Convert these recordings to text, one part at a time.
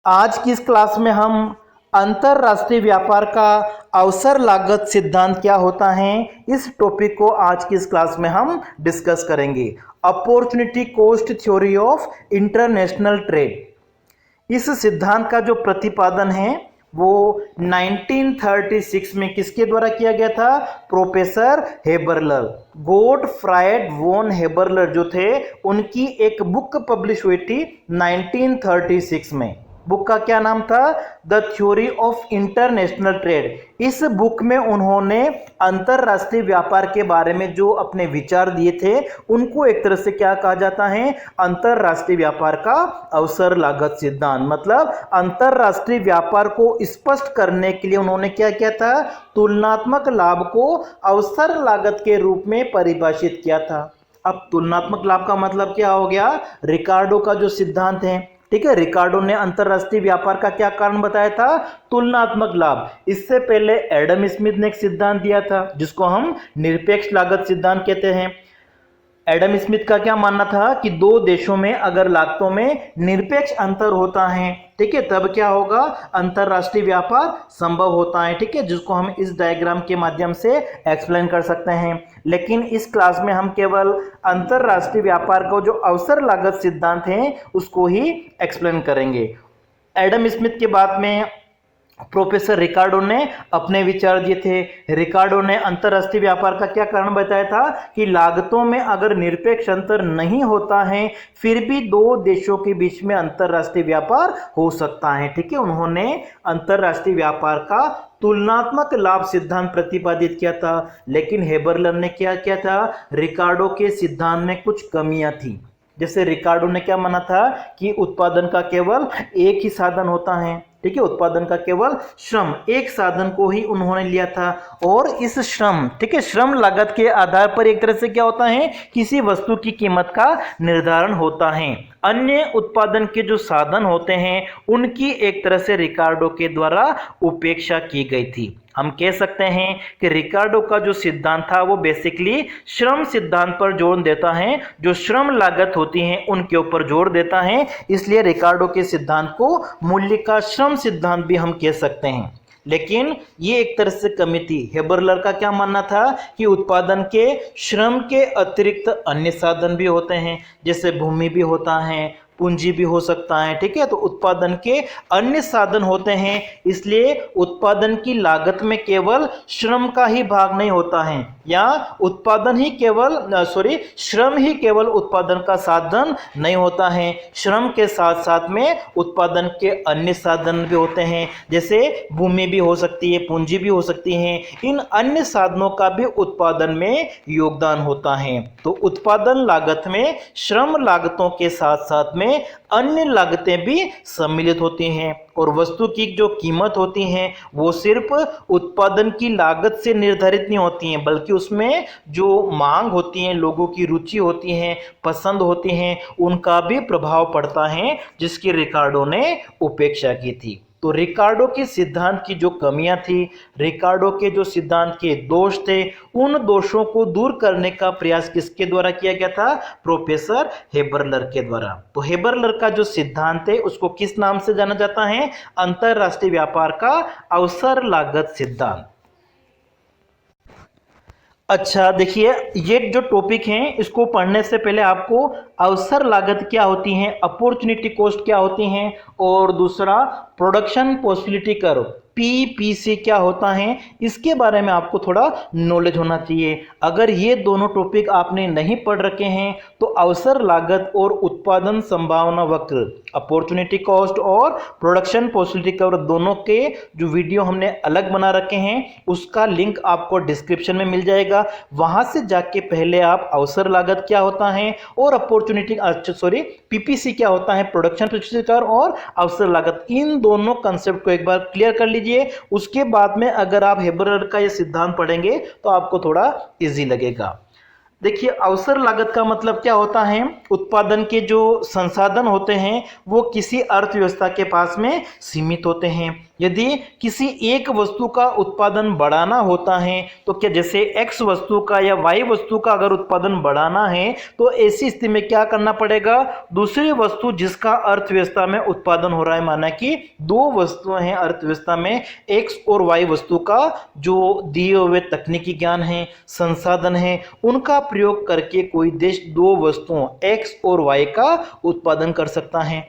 आज की इस क्लास में हम अंतरराष्ट्रीय व्यापार का अवसर लागत सिद्धांत क्या होता है, इस टॉपिक को आज की इस क्लास में हम डिस्कस करेंगे। Opportunity cost theory of international trade. इस सिद्धांत का जो प्रतिपादन है वो 1936 में किसके द्वारा किया गया था? प्रोफेसर हेबरलर, गोटफ्राइड वॉन हेबरलर जो थे उनकी एक बुक पब्लिश हुई थी 1936 में। बुक का क्या नाम था? The theory of international trade. इस बुक में उन्होंने अंतरराष्ट्रीय व्यापार के बारे में जो अपने विचार दिए थे उनको एक तरह से क्या कहा जाता है? अंतरराष्ट्रीय व्यापार का अवसर लागत सिद्धांत। मतलब अंतरराष्ट्रीय व्यापार को स्पष्ट करने के लिए उन्होंने क्या किया था? तुलनात्मक लाभ को अवसर लागत के रूप में परिभाषित किया था। अब तुलनात्मक लाभ का मतलब क्या हो गया? रिकार्डो का जो सिद्धांत है, ठीक है, रिकार्डो ने अंतरराष्ट्रीय व्यापार का क्या कारण बताया था? तुलनात्मक लाभ। इससे पहले एडम स्मिथ ने एक सिद्धांत दिया था जिसको हम निरपेक्ष लागत सिद्धांत कहते हैं। एडम स्मिथ का क्या मानना था कि दो देशों में अगर लागतों में निरपेक्ष अंतर होता है, ठीक है, तब क्या होगा? अंतरराष्ट्रीय व्यापार संभव होता है, ठीक है, जिसको हम इस डायग्राम के माध्यम से एक्सप्लेन कर सकते हैं। लेकिन इस क्लास में हम केवल अंतरराष्ट्रीय व्यापार का जो अवसर लागत सिद्धांत है उसको ही एक्सप्लेन करेंगे। एडम स्मिथ के बाद में प्रोफेसर रिकार्डो ने अपने विचार दिए थे। रिकार्डो ने अंतरराष्ट्रीय व्यापार का क्या कारण बताया था कि लागतों में अगर निरपेक्ष अंतर नहीं होता है फिर भी दो देशों के बीच में अंतरराष्ट्रीय व्यापार हो सकता है, ठीक है। उन्होंने अंतरराष्ट्रीय व्यापार का तुलनात्मक लाभ सिद्धांत प्रतिपादित किया था। लेकिन हेबरलर ने क्या किया था? रिकार्डो के सिद्धांत में कुछ कमियां थी। जैसे रिकार्डो ने क्या माना था कि उत्पादन का केवल एक ही साधन होता है, ठीक है, उत्पादन का केवल श्रम एक साधन को ही उन्होंने लिया था। और इस श्रम, ठीक है, श्रम लागत के आधार पर एक तरह से क्या होता है? किसी वस्तु की कीमत का निर्धारण होता है। अन्य उत्पादन के जो साधन होते हैं उनकी एक तरह से रिकार्डो के द्वारा उपेक्षा की गई थी। हम कह सकते हैं कि रिकार्डो का जो सिद्धांत था वो बेसिकली श्रम सिद्धांत पर जोर देता है, जो श्रम लागत होती है उनके ऊपर जोर देता है। इसलिए रिकार्डो के सिद्धांत को मूल्य का श्रम सिद्धांत भी हम कह सकते हैं। लेकिन ये एक तरह से कमी थी। हेबरलर का क्या मानना था कि उत्पादन के श्रम के अतिरिक्त अन्य साधन भी होते हैं, जैसे भूमि भी होता है, पूंजी भी हो सकता है, ठीक है, तो उत्पादन के अन्य साधन होते हैं। इसलिए उत्पादन की लागत में केवल श्रम का ही भाग नहीं होता है, या उत्पादन ही केवल श्रम ही केवल उत्पादन का साधन नहीं होता है। श्रम के साथ साथ में उत्पादन के अन्य साधन भी होते हैं, जैसे भूमि भी हो सकती है, पूंजी भी हो सकती है। इन अन्य साधनों का भी उत्पादन में योगदान होता है। तो उत्पादन लागत में श्रम लागतों के साथ साथ में अन्य लागतें भी सम्मिलित होती हैं। और वस्तु की जो कीमत होती है वो सिर्फ उत्पादन की लागत से निर्धारित नहीं होती हैं, बल्कि उसमें जो मांग होती है, लोगों की रुचि होती है, पसंद होती हैं, उनका भी प्रभाव पड़ता है, जिसकी रिकार्डो ने उपेक्षा की थी। तो रिकार्डो के सिद्धांत की जो कमियां थी, रिकार्डो के जो सिद्धांत के दोष थे, उन दोषों को दूर करने का प्रयास किसके द्वारा किया गया था? प्रोफेसर हेबरलर के द्वारा। तो हेबरलर का जो सिद्धांत है उसको किस नाम से जाना जाता है? अंतरराष्ट्रीय व्यापार का अवसर लागत सिद्धांत। अच्छा देखिए, ये जो टॉपिक है इसको पढ़ने से पहले आपको अवसर लागत क्या होती है, अपॉर्चुनिटी कॉस्ट क्या होती है, और दूसरा प्रोडक्शन पॉसिबिलिटी कर्व पीपीसी क्या होता है, इसके बारे में आपको थोड़ा नॉलेज होना चाहिए। अगर ये दोनों टॉपिक आपने नहीं पढ़ रखे हैं तो अवसर लागत और उत्पादन संभावना वक्र, अपॉर्चुनिटी कॉस्ट और प्रोडक्शन पॉसिबिलिटी कर्व, दोनों के जो वीडियो हमने अलग बना रखे हैं उसका लिंक आपको डिस्क्रिप्शन में मिल जाएगा। वहां से जाके पहले आप अवसर लागत क्या होता है और पीपीसी क्या होता है, प्रोडक्शन पॉसिबिलिटी कर्व और अवसर लागत, इन दोनों कंसेप्ट को एक बार क्लियर कर लीजिए। उसके बाद में अगर आप हेबरलर का ये सिद्धांत पढ़ेंगे तो आपको थोड़ा इजी लगेगा। देखिए, अवसर लागत का मतलब क्या होता है, उत्पादन के जो संसाधन होते हैं वो किसी अर्थव्यवस्था के पास में सीमित होते हैं। यदि किसी एक वस्तु का उत्पादन बढ़ाना होता है तो क्या, जैसे एक्स वस्तु का या वाई वस्तु का अगर उत्पादन बढ़ाना है तो ऐसी स्थिति में क्या करना पड़ेगा, दूसरी वस्तु जिसका अर्थव्यवस्था में उत्पादन हो रहा है, माना कि दो वस्तुएं हैं अर्थव्यवस्था में, एक्स और वाई वस्तु का जो दिए हुए तकनीकी ज्ञान है, संसाधन है, उनका प्रयोग करके कोई देश दो वस्तुओं एक्स और वाई का उत्पादन कर सकता है।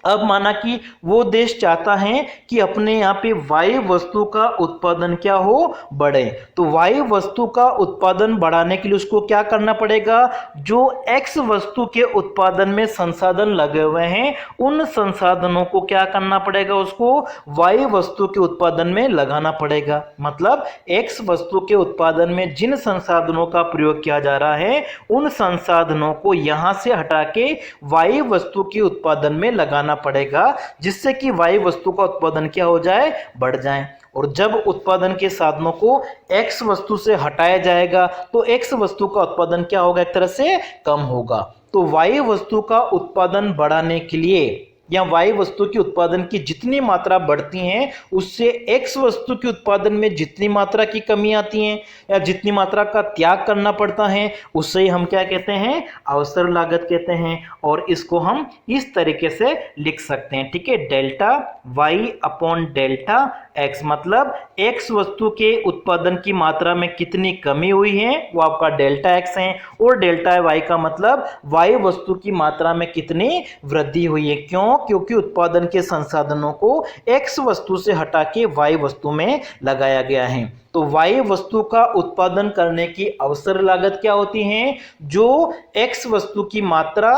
अब माना कि वो देश चाहता है कि अपने यहाँ पे वाई वस्तु का उत्पादन क्या हो, बढ़े, तो वाई वस्तु का उत्पादन बढ़ाने के लिए उसको क्या करना पड़ेगा, जो एक्स वस्तु के उत्पादन में संसाधन लगे हुए हैं उन संसाधनों को क्या करना पड़ेगा, उसको वाई वस्तु के उत्पादन में लगाना पड़ेगा। मतलब एक्स वस्तु के उत्पादन में जिन संसाधनों का प्रयोग किया जा रहा है उन संसाधनों को यहां से हटा के वाई वस्तु के उत्पादन में लगाना पड़ेगा, जिससे कि वाई वस्तु का उत्पादन क्या हो जाए, बढ़ जाए। और जब उत्पादन के साधनों को एक्स वस्तु से हटाया जाएगा तो एक्स वस्तु का उत्पादन क्या होगा, एक तरह से कम होगा। तो वाई वस्तु का उत्पादन बढ़ाने के लिए या वाई वस्तु के उत्पादन की जितनी मात्रा बढ़ती है उससे एक्स वस्तु के उत्पादन में जितनी मात्रा की कमी आती है या जितनी मात्रा का त्याग करना पड़ता है उससे हम क्या कहते हैं, अवसर लागत कहते हैं। और इसको हम इस तरीके से लिख सकते हैं, ठीक है, delta y upon delta x, मतलब एक्स वस्तु के उत्पादन की मात्रा में कितनी कमी हुई है वो आपका डेल्टा एक्स है, और डेल्टा वाई का मतलब वाई वस्तु की मात्रा में कितनी वृद्धि हुई है। क्यों, क्योंकि उत्पादन के संसाधनों को एक्स वस्तु से हटा के वाई वस्तु में लगाया गया है। तो वाई वस्तु का उत्पादन करने की अवसर लागत क्या होती है, जो एक्स वस्तु की मात्रा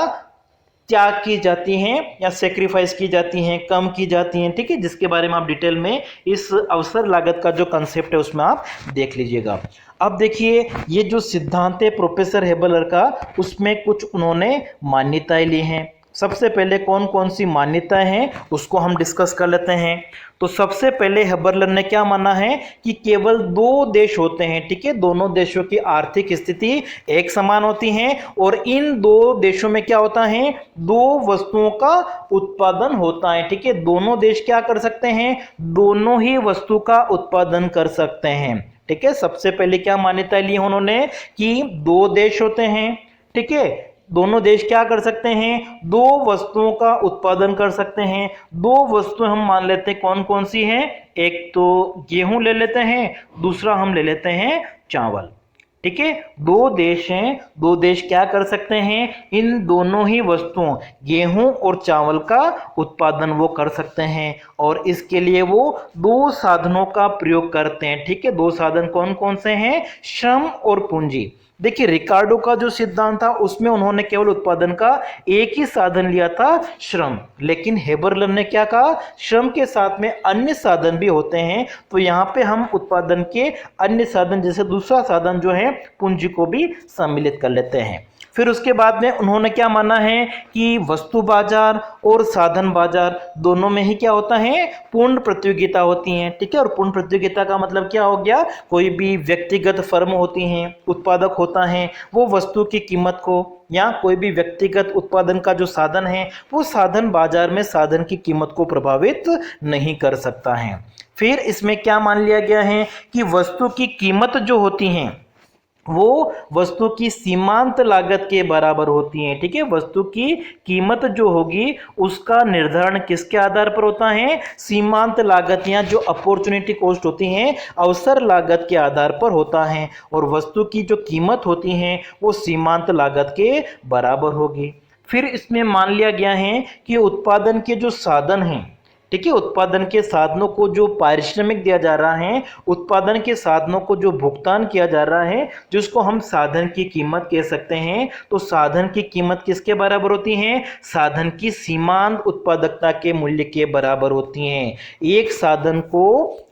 त्याग की जाती हैं या सेक्रीफाइस की जाती हैं, कम की जाती हैं, ठीक है, जिसके बारे में आप डिटेल में इस अवसर लागत का जो कंसेप्ट है उसमें आप देख लीजिएगा। अब देखिए, ये जो सिद्धांत है प्रोफेसर हेबलर का, उसमें कुछ उन्होंने मान्यताएं ली हैं। सबसे पहले कौन कौन सी मान्यताएं हैं उसको हम डिस्कस कर लेते हैं। तो सबसे पहले हेबरलर ने क्या माना है कि केवल दो देश होते हैं, ठीक है, दोनों देशों की आर्थिक स्थिति एक समान होती है और इन दो देशों में क्या होता है, दो वस्तुओं का उत्पादन होता है, ठीक है, दोनों देश क्या कर सकते हैं, दोनों ही वस्तु का उत्पादन कर सकते हैं, ठीक है। सबसे पहले क्या मान्यता ली उन्होंने कि दो देश होते हैं, ठीक है, दोनों देश क्या कर सकते हैं, दो वस्तुओं का उत्पादन कर सकते हैं। दो वस्तुएं हम मान लेते हैं कौन कौन सी हैं, एक तो गेहूं ले लेते हैं, दूसरा हम ले लेते हैं चावल, ठीक है। दो देश हैं, दो देश क्या कर सकते हैं, इन दोनों ही वस्तुओं गेहूं और चावल का उत्पादन वो कर सकते हैं और इसके लिए वो दो साधनों का प्रयोग करते हैं, ठीक है। दो साधन कौन कौन से हैं, श्रम और पूंजी। देखिए, रिकार्डो का जो सिद्धांत था उसमें उन्होंने केवल उत्पादन का एक ही साधन लिया था, श्रम, लेकिन हेबरलर ने क्या कहा, श्रम के साथ में अन्य साधन भी होते हैं। तो यहाँ पे हम उत्पादन के अन्य साधन जैसे दूसरा साधन जो है पूंजी को भी सम्मिलित कर लेते हैं। फिर उसके बाद में उन्होंने क्या माना है कि वस्तु बाजार और साधन बाजार दोनों में ही क्या होता है, पूर्ण प्रतियोगिता होती है, ठीक है। और पूर्ण प्रतियोगिता का मतलब क्या हो गया, कोई भी व्यक्तिगत फर्म होती हैं, उत्पादक होता है, वो वस्तु की कीमत को या कोई भी व्यक्तिगत उत्पादन का जो साधन है वो साधन बाजार में साधन की कीमत को प्रभावित नहीं कर सकता है। फिर इसमें क्या मान लिया गया है कि वस्तु की कीमत जो होती है वो वस्तु की सीमांत लागत के बराबर होती है, ठीक है। वस्तु की कीमत जो होगी उसका निर्धारण किसके आधार पर होता है, सीमांत लागत या जो अपॉर्चुनिटी कॉस्ट होती है अवसर लागत के आधार पर होता है और वस्तु की जो कीमत होती है वो सीमांत लागत के बराबर होगी। फिर इसमें मान लिया गया है कि उत्पादन के जो साधन हैं, ठीक है, उत्पादन के साधनों को जो पारिश्रमिक दिया जा रहा है, उत्पादन के साधनों को जो भुगतान किया जा रहा है जिसको हम साधन की कीमत कह सकते हैं, तो साधन की कीमत किसके बराबर होती है, साधन की सीमांत उत्पादकता के मूल्य के बराबर होती हैं। एक साधन को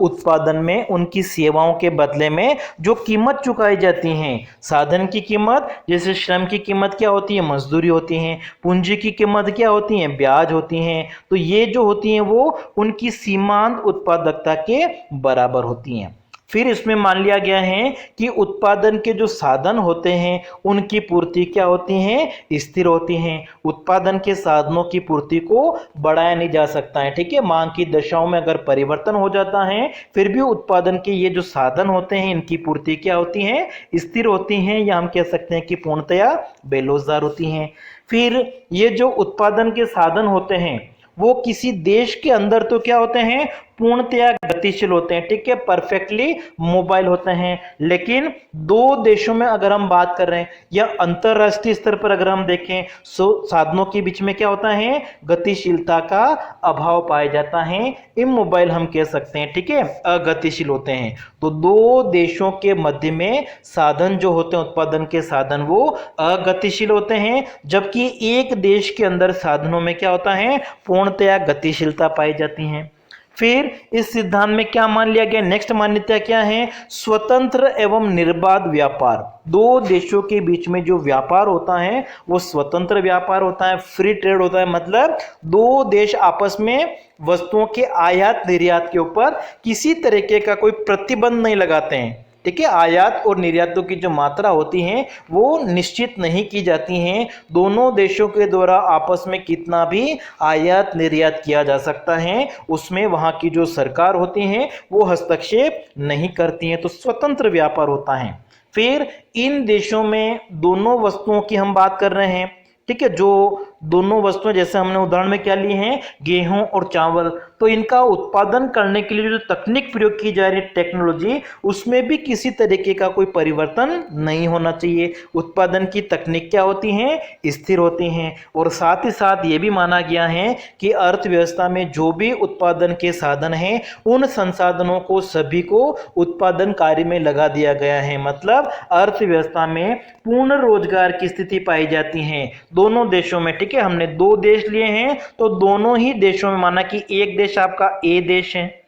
उत्पादन में उनकी सेवाओं के बदले में जो कीमत चुकाई जाती है, साधन की कीमत जैसे श्रम की कीमत क्या होती है, मजदूरी होती है, पूंजी की कीमत क्या होती है, ब्याज होती है, तो ये जो होती हैं वो उनकी सीमांत उत्पादकता के बराबर होती हैं। फिर इसमें मान लिया गया है कि उत्पादन के जो साधन होते हैं उनकी पूर्ति क्या होती है, स्थिर होती हैं। उत्पादन के साधनों की पूर्ति को बढ़ाया नहीं जा सकता है, ठीक है। मांग की दशाओं में अगर परिवर्तन हो जाता है फिर भी उत्पादन के ये जो साधन होते हैं इनकी पूर्ति क्या होती है, स्थिर होती हैं, या हम कह सकते हैं कि पूर्णतया बेलोजदार होती हैं। फिर ये जो उत्पादन के साधन होते हैं वो किसी देश के अंदर तो क्या होते हैं, पूर्णतया गतिशील होते हैं, ठीक है, परफेक्टली मोबाइल होते हैं। लेकिन दो देशों में अगर हम बात कर रहे हैं या अंतरराष्ट्रीय स्तर पर अगर हम देखें साधनों के बीच में क्या होता है, गतिशीलता का अभाव पाया जाता है। इमोबाइल हम कह सकते हैं, ठीक है, अगतिशील होते हैं। तो दो देशों के मध्य में साधन जो होते हैं, उत्पादन के साधन, वो अगतिशील होते हैं, जबकि एक देश के अंदर साधनों में क्या होता है, पूर्णतया गतिशीलता पाई जाती है। फिर इस सिद्धांत में क्या मान लिया गया, नेक्स्ट मान्यता क्या है, स्वतंत्र एवं निर्बाध व्यापार। दो देशों के बीच में जो व्यापार होता है वो स्वतंत्र व्यापार होता है, फ्री ट्रेड होता है। मतलब दो देश आपस में वस्तुओं के आयात निर्यात के ऊपर किसी तरीके का कोई प्रतिबंध नहीं लगाते हैं, ठीक है। आयात और निर्यातों की जो मात्रा होती है वो निश्चित नहीं की जाती हैं। दोनों देशों के द्वारा आपस में कितना भी आयात निर्यात किया जा सकता है, उसमें वहां की जो सरकार होती है वो हस्तक्षेप नहीं करती है। तो स्वतंत्र व्यापार होता है। फिर इन देशों में दोनों वस्तुओं की हम बात कर रहे हैं, ठीक है, जो दोनों वस्तुएं जैसे हमने उदाहरण में क्या ली हैं, गेहूं और चावल, तो इनका उत्पादन करने के लिए जो तकनीक प्रयोग की जा रही है, टेक्नोलॉजी, उसमें भी किसी तरीके का कोई परिवर्तन नहीं होना चाहिए। उत्पादन की तकनीक क्या होती हैं, स्थिर होती हैं। और साथ ही साथ ये भी माना गया है कि अर्थव्यवस्था में जो भी उत्पादन के साधन हैं उन संसाधनों को सभी को उत्पादन कार्य में लगा दिया गया है। मतलब अर्थव्यवस्था में पूर्ण रोजगार की स्थिति पाई जाती है दोनों देशों में, ठीक है। हमने दो देश लिए हैं तो दोनों ही देशों में माना कि एक देश आपका ए देश है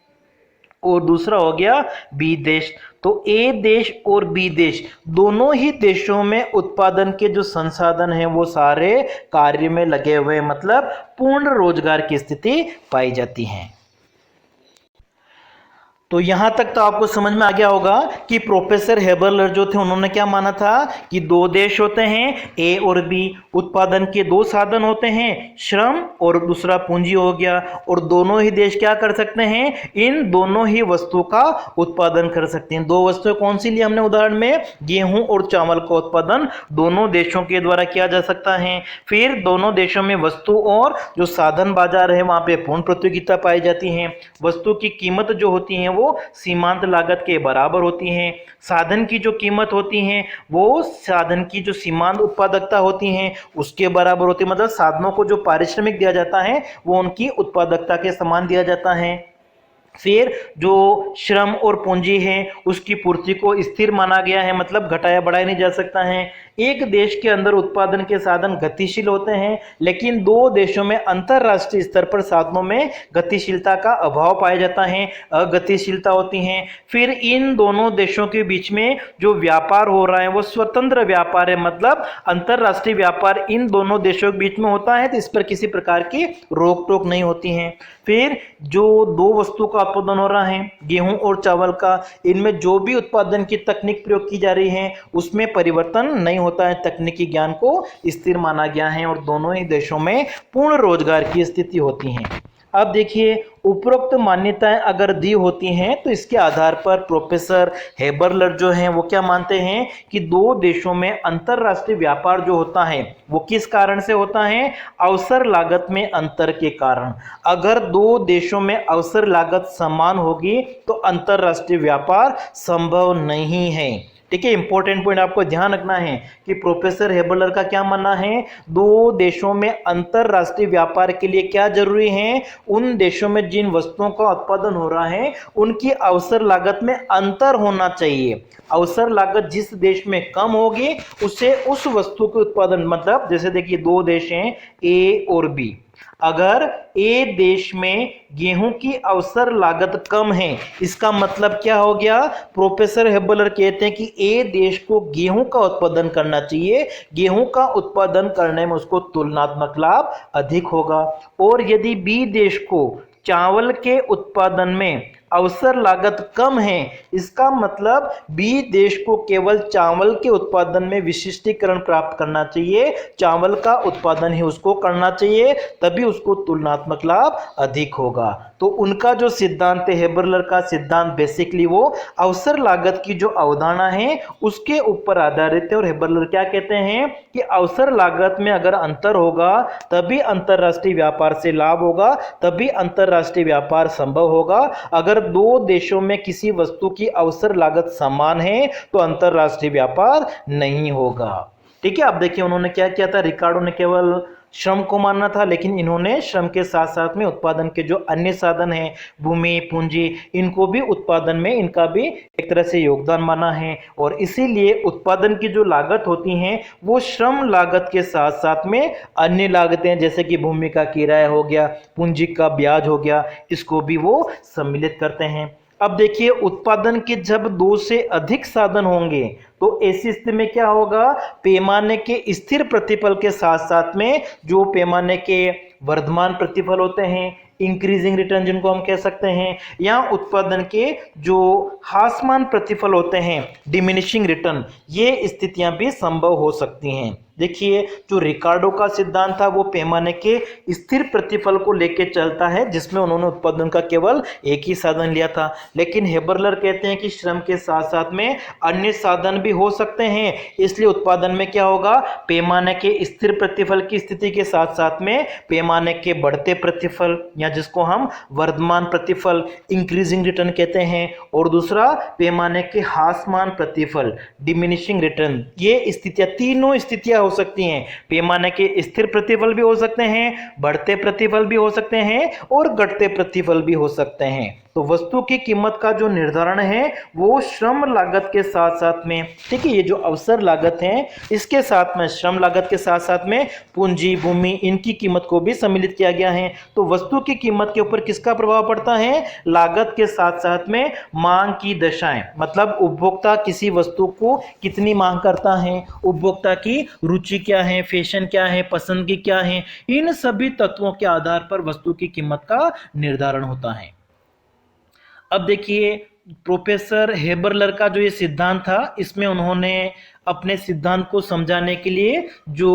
और दूसरा हो गया बी देश। तो ए देश और बी देश दोनों ही देशों में उत्पादन के जो संसाधन हैं वो सारे कार्य में लगे हुए, मतलब पूर्ण रोजगार की स्थिति पाई जाती है। तो यहां तक तो आपको समझ में आ गया होगा कि प्रोफेसर हेबरलर जो थे उन्होंने क्या माना था कि दो देश होते हैं ए और बी, उत्पादन के दो साधन होते हैं, श्रम और दूसरा पूंजी हो गया, और दोनों ही देश क्या कर सकते हैं, इन दोनों ही वस्तु का उत्पादन कर सकते हैं। दो वस्तुएं कौन सी ली हमने उदाहरण में, गेहूं और चावल का उत्पादन दोनों देशों के द्वारा किया जा सकता है। फिर दोनों देशों में वस्तु और जो साधन बाजार है वहां पे पूर्ण प्रतियोगिता पाई जाती है। वस्तु की कीमत जो होती है वो सीमांत लागत के बराबर होती हैं। साधन की जो कीमत होती है वो साधन की जो सीमांत उत्पादकता होती है उसके बराबर होती है। मतलब साधनों को जो पारिश्रमिक दिया जाता है वो उनकी उत्पादकता के समान दिया जाता है। फिर जो श्रम और पूंजी है उसकी पूर्ति को स्थिर माना गया है, मतलब घटाया बढ़ाया नहीं जा सकता है। एक देश के अंदर उत्पादन के साधन गतिशील होते हैं, लेकिन दो देशों में अंतरराष्ट्रीय स्तर पर साधनों में गतिशीलता का अभाव पाया जाता है, अगतिशीलता होती है। फिर इन दोनों देशों के बीच में जो व्यापार हो रहा है वो स्वतंत्र व्यापार है, मतलब अंतरराष्ट्रीय व्यापार इन दोनों देशों के बीच में होता है, तो इस पर किसी प्रकार की रोक टोक नहीं होती है। फिर जो दो वस्तु का उत्पादन हो रहा है, गेहूं और चावल का, इनमें जो भी उत्पादन की तकनीक प्रयोग की जा रही है उसमें परिवर्तन नहीं होता है, तकनीकी ज्ञान को स्थिर माना गया है और दोनों ही देशों में पूर्ण रोजगार की स्थिति होती है। अब देखिए, उपरोक्त मान्यताएं अगर दी होती हैं तो इसके आधार पर प्रोफेसर हेबरलर जो हैं वो क्या मानते हैं कि दो देशों में अंतरराष्ट्रीय व्यापार जो होता है वो किस कारण से होता है, अवसर लागत में अंतर के कारण। अगर दो देशों में अवसर लागत समान होगी तो अंतरराष्ट्रीय व्यापार संभव नहीं है, ठीक है। इंपॉर्टेंट पॉइंट आपको ध्यान रखना है कि प्रोफेसर हेबरलर का क्या मानना है, दो देशों में अंतरराष्ट्रीय व्यापार के लिए क्या जरूरी है, उन देशों में जिन वस्तुओं का उत्पादन हो रहा है उनकी अवसर लागत में अंतर होना चाहिए। अवसर लागत जिस देश में कम होगी उसे उस वस्तु के उत्पादन, मतलब जैसे देखिए दो देश हैं ए और बी, अगर ए देश में गेहूं की अवसर लागत कम है, इसका मतलब क्या हो गया, प्रोफेसर हेबरलर कहते हैं कि ए देश को गेहूं का उत्पादन करना चाहिए, गेहूं का उत्पादन करने में उसको तुलनात्मक लाभ अधिक होगा। और यदि बी देश को चावल के उत्पादन में अवसर लागत कम है, इसका मतलब बी देश को केवल चावल के उत्पादन में विशिष्टीकरण प्राप्त करना चाहिए, चावल का उत्पादन ही उसको करना चाहिए, तभी उसको तुलनात्मक लाभ अधिक होगा। तो उनका जो सिद्धांत है, हेबरलर का सिद्धांत बेसिकली वो अवसर लागत की जो अवधारणा है उसके ऊपर आधारित है। और हेबरलर क्या कहते हैं कि अवसर लागत में अगर अंतर होगा तभी अंतरराष्ट्रीय व्यापार से लाभ होगा, तभी अंतरराष्ट्रीय व्यापार संभव होगा। अगर दो देशों में किसी वस्तु की अवसर लागत समान है तो अंतरराष्ट्रीय व्यापार नहीं होगा। ठीक है, अब देखिए उन्होंने क्या किया था, रिकार्डो ने केवल श्रम को मानना था, लेकिन इन्होंने श्रम के साथ साथ में उत्पादन के जो अन्य साधन हैं, भूमि, पूंजी, इनको भी उत्पादन में इनका भी एक तरह से योगदान माना है। और इसीलिए उत्पादन की जो लागत होती हैं वो श्रम लागत के साथ साथ में अन्य लागतें जैसे कि भूमि का किराया हो गया, पूंजी का ब्याज हो गया, इसको भी वो सम्मिलित करते हैं। अब देखिए उत्पादन के जब दो से अधिक साधन होंगे तो ऐसी स्थिति में क्या होगा, पैमाने के स्थिर प्रतिफल के साथ साथ में जो पैमाने के वर्धमान प्रतिफल होते हैं, इंक्रीजिंग रिटर्न जिनको हम कह सकते हैं, या उत्पादन के जो ह्रासमान प्रतिफल होते हैं, डिमिनिशिंग रिटर्न, ये स्थितियां भी संभव हो सकती हैं। देखिए जो रिकार्डो का सिद्धांत था वो पैमाने के स्थिर प्रतिफल को लेकर चलता है, जिसमें उन्होंने उत्पादन का केवल एक ही साधन लिया था। लेकिन हेबरलर कहते हैं कि श्रम के साथ साथ में अन्य साधन भी हो सकते हैं, इसलिए उत्पादन में क्या होगा, पैमाने के स्थिर प्रतिफल की स्थिति के साथ साथ में पैमाने के बढ़ते प्रतिफल या जिसको हम वर्धमान प्रतिफल, इंक्रीजिंग रिटर्न कहते हैं, और दूसरा पैमाने के ह्रासमान प्रतिफल, डिमिनिशिंग रिटर्न, ये स्थितियां, तीनों स्थितियां हो सकती हैं। पैमाने के स्थिर प्रतिफल भी हो सकते हैं, बढ़ते प्रतिफल भी हो सकते हैं, और घटते प्रतिफल भी हो सकते हैं। तो वस्तु की कीमत का जो निर्धारण है वो श्रम लागत के साथ साथ में, ठीक है, ये जो अवसर लागत है इसके साथ में, श्रम लागत के साथ साथ में पूंजी, भूमि, इनकी कीमत को भी सम्मिलित किया गया है। तो वस्तु की कीमत के ऊपर किसका प्रभाव पड़ता है, लागत के साथ साथ में मांग की दशाएं, मतलब उपभोक्ता किसी वस्तु को कितनी मांग करता है, उपभोक्ता की रुचि क्या है, फैशन क्या है, पसंदगी क्या है, इन सभी तत्वों के आधार पर वस्तु की कीमत का निर्धारण होता है। अब देखिए प्रोफेसर हेबरलर का जो ये सिद्धांत था, इसमें उन्होंने अपने सिद्धांत को समझाने के लिए जो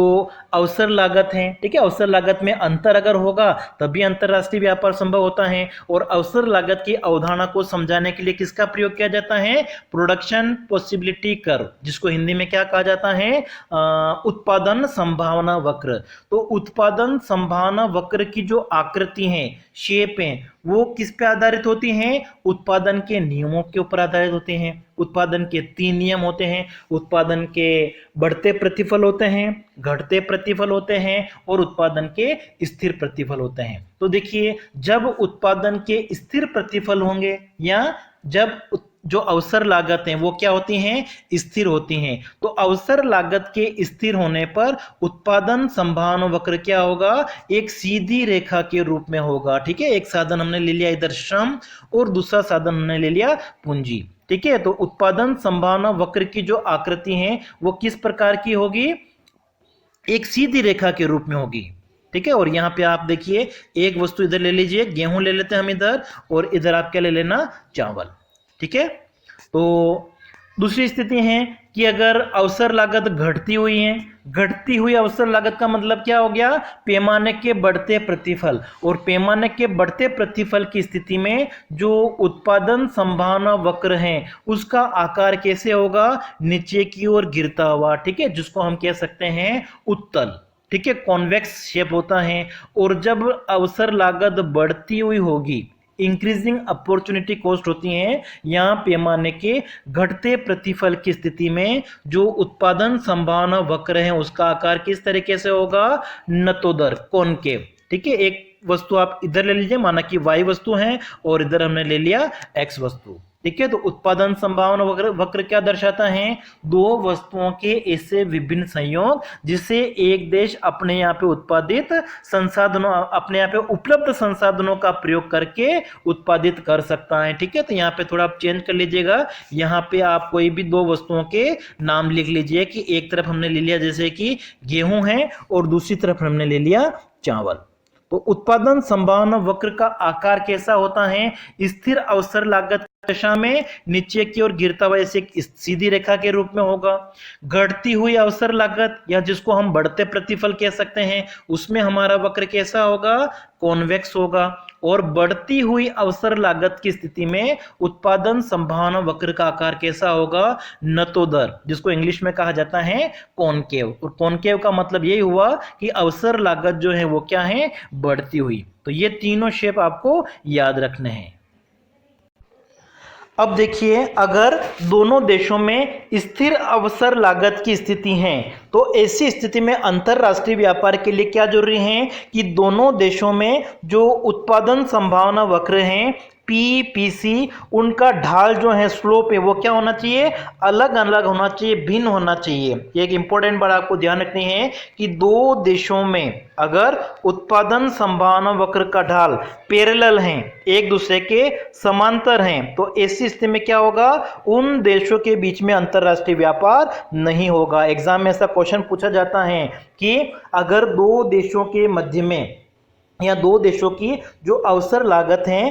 अवसर लागत है, ठीक है, अवसर लागत में अंतर अगर होगा तभी अंतरराष्ट्रीय व्यापार संभव होता है। और अवसर लागत की अवधारणा को समझाने के लिए किसका प्रयोग किया जाता है, प्रोडक्शन पॉसिबिलिटी कर्व, जिसको हिंदी में क्या कहा जाता है, उत्पादन संभावना वक्र। तो उत्पादन संभावना वक्र की जो आकृति है, शेप है, वो किस पे आधारित होती हैं, उत्पादन के नियमों के ऊपर आधारित होते हैं। उत्पादन के 3 नियम होते हैं, उत्पादन के बढ़ते प्रतिफल होते हैं, घटते प्रतिफल होते हैं, और उत्पादन के स्थिर प्रतिफल होते हैं। तो देखिए जब उत्पादन के स्थिर प्रतिफल होंगे या जब जो अवसर लागत हैं वो क्या होती हैं, स्थिर होती हैं, तो अवसर लागत के स्थिर होने पर उत्पादन संभावना वक्र क्या होगा, एक सीधी रेखा के रूप में होगा। ठीक है, एक साधन हमने ले लिया इधर श्रम और दूसरा साधन हमने ले लिया पूंजी। ठीक है, तो उत्पादन संभावना वक्र की जो आकृति है वो किस प्रकार की होगी, एक सीधी रेखा के रूप में होगी। ठीक है, और यहाँ पे आप देखिए एक वस्तु इधर ले लीजिए, गेहूं ले लेते हैं हम इधर, और इधर आप क्या ले लेना, चावल। ठीक है, तो दूसरी स्थिति है कि अगर अवसर लागत घटती हुई है, घटती हुई अवसर लागत का मतलब क्या हो गया, पैमाने के बढ़ते प्रतिफल, और पैमाने के बढ़ते प्रतिफल की स्थिति में जो उत्पादन संभावना वक्र है उसका आकार कैसे होगा, नीचे की ओर गिरता हुआ। ठीक है, जिसको हम कह सकते हैं उत्तल। ठीक है, कॉन्वेक्स शेप होता है। और जब अवसर लागत बढ़ती हुई होगी, इंक्रीजिंग अपॉर्चुनिटी कॉस्ट होती है, यहाँ पैमाने के घटते प्रतिफल की स्थिति में जो उत्पादन संभावना वक्र है उसका आकार किस तरीके से होगा, नतोदर, कॉनकेव। ठीक है, एक वस्तु आप इधर ले लीजिए, माना कि y वस्तु है और इधर हमने ले लिया x वस्तु। ठीक है, तो उत्पादन संभावना वक्र क्या दर्शाता है, दो वस्तुओं के ऐसे विभिन्न संयोग जिससे एक देश अपने यहाँ पे उत्पादित संसाधनों, अपने यहाँ पे उपलब्ध संसाधनों का प्रयोग करके उत्पादित कर सकता है। ठीक है, तो यहाँ पे थोड़ा आप चेंज कर लीजिएगा, यहाँ पे आप कोई भी दो वस्तुओं के नाम लिख लीजिए कि एक तरफ हमने ले लिया जैसे कि गेहूं है और दूसरी तरफ हमने ले लिया चावल। तो उत्पादन संभावना वक्र का आकार कैसा होता है? स्थिर अवसर लागत दशा में नीचे की ओर गिरता हुआ ऐसे एक सीधी रेखा के रूप में होगा। घटती हुई अवसर लागत या जिसको हम बढ़ते प्रतिफल कह सकते हैं, उसमें हमारा वक्र कैसा होगा? कॉन्वेक्स होगा। और बढ़ती हुई अवसर लागत की स्थिति में उत्पादन संभावना वक्र का आकार कैसा होगा? नतोदर, जिसको इंग्लिश में कहा जाता है कॉनकेव। और कॉनकेव का मतलब यही हुआ कि अवसर लागत जो है वो क्या है? बढ़ती हुई। तो ये तीनों शेप आपको याद रखने हैं। अब देखिए, अगर दोनों देशों में स्थिर अवसर लागत की स्थिति है तो ऐसी स्थिति में अंतरराष्ट्रीय व्यापार के लिए क्या जरूरी है कि दोनों देशों में जो उत्पादन संभावना वक्र हैं पीपीसी, उनका ढाल जो है स्लोप है वो क्या होना चाहिए? अलग अलग होना चाहिए, भिन्न होना चाहिए। एक इंपॉर्टेंट बात आपको ध्यान रखनी है कि दो देशों में अगर उत्पादन संभावना वक्र का ढाल पैरेलल हैं, एक दूसरे के समांतर हैं, तो ऐसी स्थिति में क्या होगा? उन देशों के बीच में अंतरराष्ट्रीय व्यापार नहीं होगा। एग्जाम में ऐसा क्वेश्चन पूछा जाता है कि अगर दो देशों के मध्य में या दो देशों की जो अवसर लागत है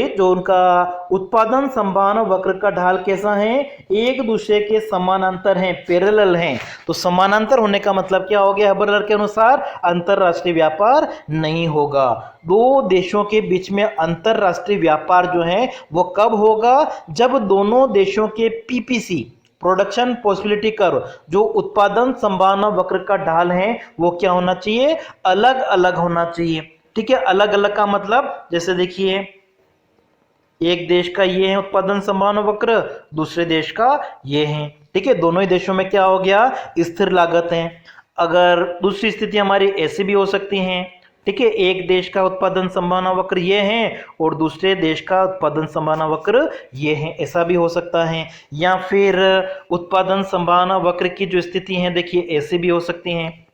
जो उनका उत्पादन संभावना वक्र का ढाल कैसा है? एक दूसरे के समानांतर हैं, पैरेलल हैं। तो समानांतर होने का मतलब क्या हो गया? हेबरलर के अनुसार अंतरराष्ट्रीय व्यापार नहीं होगा। दो देशों के बीच में अंतरराष्ट्रीय व्यापार जो है वो कब होगा? जब दोनों देशों के पीपीसी, प्रोडक्शन पॉसिबिलिटी कर्व, जो उत्पादन संभावना वक्र का ढाल है वो क्या होना चाहिए? अलग अलग होना चाहिए। ठीक है, अलग अलग का मतलब जैसे देखिए, एक देश का ये है उत्पादन संभावना वक्र, दूसरे देश का ये है। ठीक है, दोनों ही देशों में क्या हो गया? स्थिर लागत है। अगर दूसरी स्थिति हमारी ऐसी भी हो सकती है, ठीक है, एक देश का उत्पादन संभावना वक्र ये है और दूसरे देश का उत्पादन संभावना वक्र ये है, ऐसा भी हो सकता है। या फिर उत्पादन संभावना वक्र की जो स्थिति है देखिए ऐसी भी हो सकती हैं।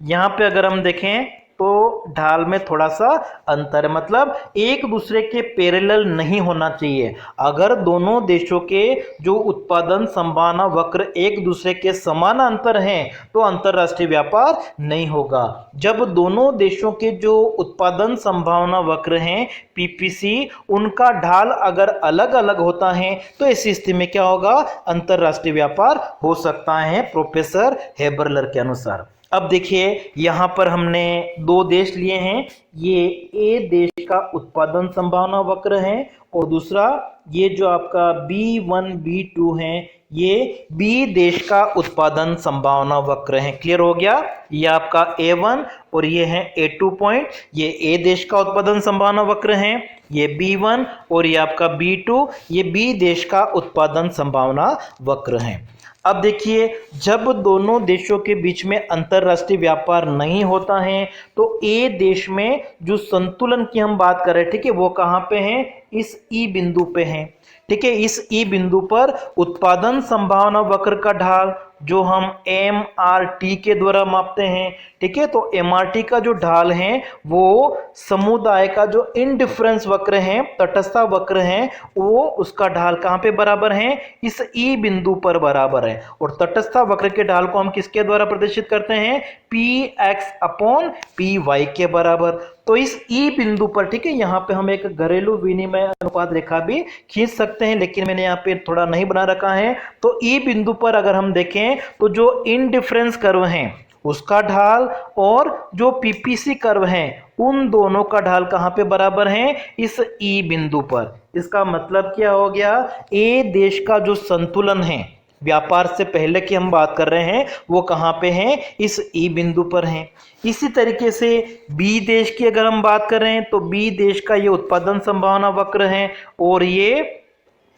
यहाँ पे अगर हम देखें तो ढाल में थोड़ा सा अंतर है, मतलब एक दूसरे के पैरेलल नहीं होना चाहिए। अगर दोनों देशों के जो उत्पादन संभावना वक्र एक दूसरे के समानांतर हैं तो अंतरराष्ट्रीय व्यापार नहीं होगा। जब दोनों देशों के जो उत्पादन संभावना वक्र हैं पीपीसी, उनका ढाल अगर अलग अलग होता है तो ऐसी स्थिति में क्या होगा? अंतरराष्ट्रीय व्यापार हो सकता है प्रोफेसर हेबरलर के अनुसार। अब देखिए, यहाँ पर हमने दो देश लिए हैं। ये ए देश का उत्पादन संभावना वक्र है और दूसरा ये जो आपका B1 B2 है ये बी देश का उत्पादन संभावना वक्र है। क्लियर हो गया? ये आपका A1 और ये है A2 पॉइंट, ये ए देश का उत्पादन संभावना वक्र है, ये B1 और ये आपका B2, ये बी देश का उत्पादन संभावना वक्र है। अब देखिए, जब दोनों देशों के बीच में अंतरराष्ट्रीय व्यापार नहीं होता है तो ए देश में जो संतुलन की हम बात कर रहे हैं, ठीक है, वो कहाँ पे है? इस ई बिंदु पे है। ठीक है, इस ई बिंदु पर उत्पादन संभावना वक्र का ढाल जो हम MRT के द्वारा मापते हैं, ठीक है, तो MRT का जो ढाल है वो समुदाय का जो इंडिफरेंस वक्र है, तटस्थता वक्र है, वो उसका ढाल कहाँ पे बराबर है? इस ई बिंदु पर बराबर है। और तटस्थता वक्र के ढाल को हम किसके द्वारा प्रदर्शित करते हैं? PX/PY के बराबर। तो इस ई बिंदु पर, ठीक है, यहाँ पे हम एक घरेलू विनिमय अनुपात रेखा भी खींच सकते हैं, लेकिन मैंने यहाँ पे थोड़ा नहीं बना रखा है। तो ई बिंदु पर अगर हम देखें तो जो इंडिफरेंस कर्व है उसका ढाल और जो पीपीसी कर्व है उन दोनों का ढाल कहाँ पे बराबर है? इस ई बिंदु पर। इसका मतलब क्या हो गया? ए देश का जो संतुलन है व्यापार से पहले की हम बात कर रहे हैं वो कहाँ पे है? इस ई बिंदु पर है। इसी तरीके से बी देश की अगर हम बात कर रहे हैं तो बी देश का ये उत्पादन संभावना वक्र है और ये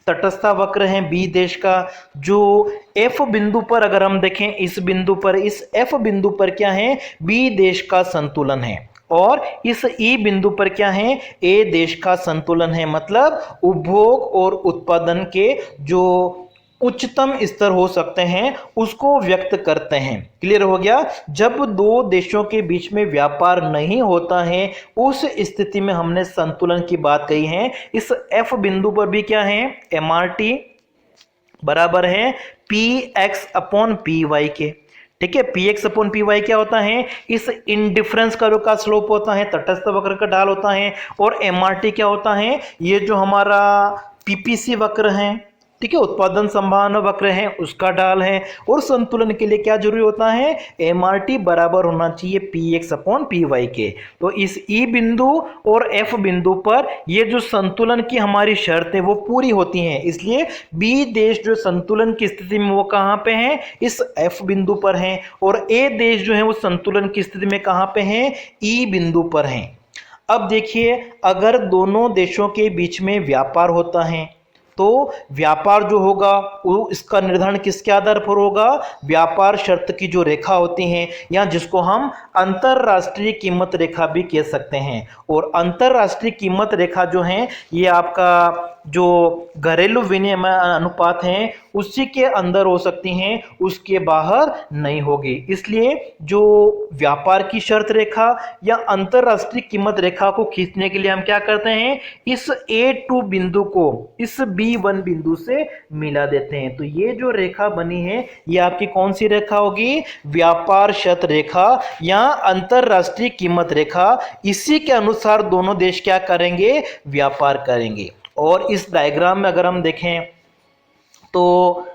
तटस्थता वक्र है बी देश का। जो एफ बिंदु पर अगर हम देखें, इस बिंदु पर, इस एफ बिंदु पर क्या है? बी देश का संतुलन है और इस ई बिंदु पर क्या है? ए देश का संतुलन है। मतलब उपभोग और उत्पादन के जो उच्चतम स्तर हो सकते हैं उसको व्यक्त करते हैं। क्लियर हो गया? जब दो देशों के बीच में व्यापार नहीं होता है उस स्थिति में हमने संतुलन की बात कही है। इस एफ बिंदु पर भी क्या है? MRT बराबर है PX/PY के। ठीक है। P X upon P Y क्या होता है, इस इंडिफरेंस कर्व का स्लोप होता है, तटस्थ वक्र का ढाल होता है। और एम आर टी क्या होता है, ये जो हमारा पीपीसी वक्र है, ठीक है, उत्पादन संभावना वक्र है, उसका ढाल है। और संतुलन के लिए क्या जरूरी होता है, एम आर टी बराबर होना चाहिए P X upon P Y के। तो इस ई बिंदु और एफ बिंदु पर ये जो संतुलन की हमारी शर्त है वो पूरी होती हैं, इसलिए बी देश जो संतुलन की स्थिति में वो कहाँ पे है, इस एफ बिंदु पर है। और ए देश जो है वो संतुलन की स्थिति में कहाँ पे है, ई बिंदु पर है। अब देखिए, अगर दोनों देशों के बीच में व्यापार होता है तो व्यापार जो होगा वो इसका निर्धारण किसके आधार पर होगा, व्यापार शर्त की जो रेखा होती है, या जिसको हम अंतरराष्ट्रीय कीमत रेखा भी कह सकते हैं। और अंतरराष्ट्रीय कीमत रेखा जो है ये आपका जो घरेलू विनिमय अनुपात है उसी के अंदर हो सकती हैं, उसके बाहर नहीं होगी। इसलिए जो व्यापार की शर्त रेखा या अंतरराष्ट्रीय कीमत रेखा को खींचने के लिए हम क्या करते हैं, इस A2 बिंदु को इस B1 बिंदु से मिला देते हैं। तो ये जो रेखा बनी है ये आपकी कौन सी रेखा होगी, व्यापार शर्त रेखा या अंतरराष्ट्रीय कीमत रेखा। इसी के अनुसार दोनों देश क्या करेंगे, व्यापार करेंगे। और इस डायग्राम में अगर हम देखें तो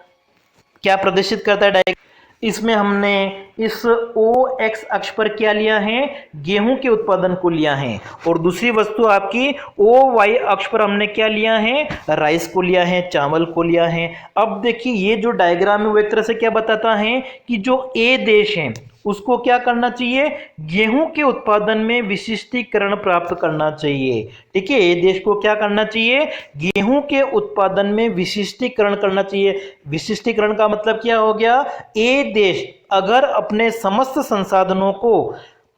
क्या प्रदर्शित करता है डायग्राम, इसमें हमने इस ओ एक्स अक्ष पर क्या लिया है, गेहूं के उत्पादन को लिया है। और दूसरी वस्तु आपकी ओ वाई अक्ष पर हमने क्या लिया है, राइस को लिया है, चावल को लिया है। अब देखिए ये जो डायग्राम है वो एक तरह से क्या बताता है कि जो ए देश है उसको क्या करना चाहिए, गेहूं के उत्पादन में विशिष्टीकरण प्राप्त करना चाहिए। ठीक है, ये देश को क्या करना चाहिए, गेहूं के उत्पादन में विशिष्टीकरण करना चाहिए। विशिष्टीकरण का मतलब क्या हो गया, ए देश अगर अपने समस्त संसाधनों को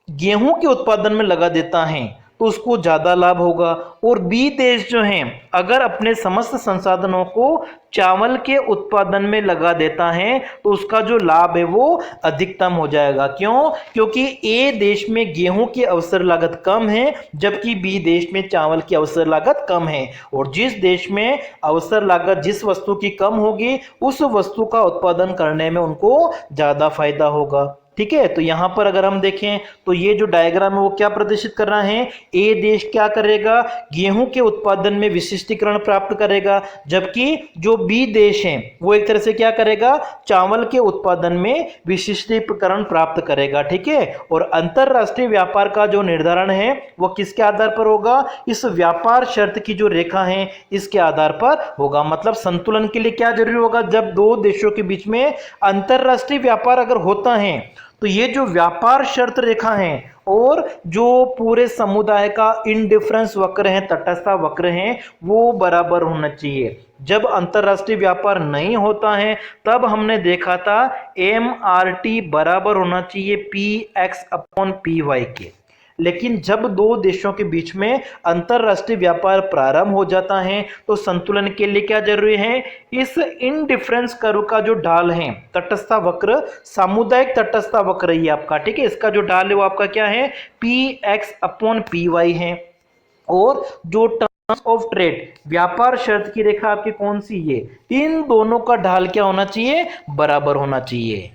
गेहूं के उत्पादन में लगा देता है तो उसको ज्यादा लाभ होगा। और बी देश जो है अगर अपने समस्त संसाधनों को चावल के उत्पादन में लगा देता है तो उसका जो लाभ है वो अधिकतम हो जाएगा। क्यों, क्योंकि ए देश में गेहूं की अवसर लागत कम है जबकि बी देश में चावल की अवसर लागत कम है। और जिस देश में अवसर लागत जिस वस्तु की कम होगी उस वस्तु का उत्पादन करने में उनको ज्यादा फायदा होगा। ठीक है, तो यहां पर अगर हम देखें तो ये जो डायग्राम है वो क्या प्रदर्शित कर रहा है, ए देश क्या करेगा, गेहूं के उत्पादन में विशिष्टीकरण प्राप्त करेगा, जबकि जो बी देश है वो एक तरह से क्या करेगा, चावल के उत्पादन में विशिष्टीकरण प्राप्त करेगा। ठीक है, और अंतरराष्ट्रीय व्यापार का जो निर्धारण है वो किसके आधार पर होगा, इस व्यापार शर्त की जो रेखा है इसके आधार पर होगा। मतलब संतुलन के लिए क्या जरूरी होगा, जब दो देशों के बीच में अंतरराष्ट्रीय व्यापार अगर होता है तो ये जो व्यापार शर्त रेखा है और जो पूरे समुदाय का इंडिफरेंस वक्र है, तटस्थ वक्र है, वो बराबर होना चाहिए। जब अंतरराष्ट्रीय व्यापार नहीं होता है तब हमने देखा था MRT बराबर होना चाहिए P X upon P Y के। लेकिन जब दो देशों के बीच में अंतरराष्ट्रीय व्यापार प्रारंभ हो जाता है तो संतुलन के लिए क्या जरूरी है, इस इंडिफरेंस कर्व का जो ढाल है, तटस्थ वक्र, सामुदायिक तटस्थ वक्र ही आपका, ठीक है, इसका जो ढाल है वो आपका क्या है, P X upon P Y है। और जो टर्म्स ऑफ ट्रेड, व्यापार शर्त की रेखा आपकी कौन सी है, इन दोनों का ढाल क्या होना चाहिए, बराबर होना चाहिए।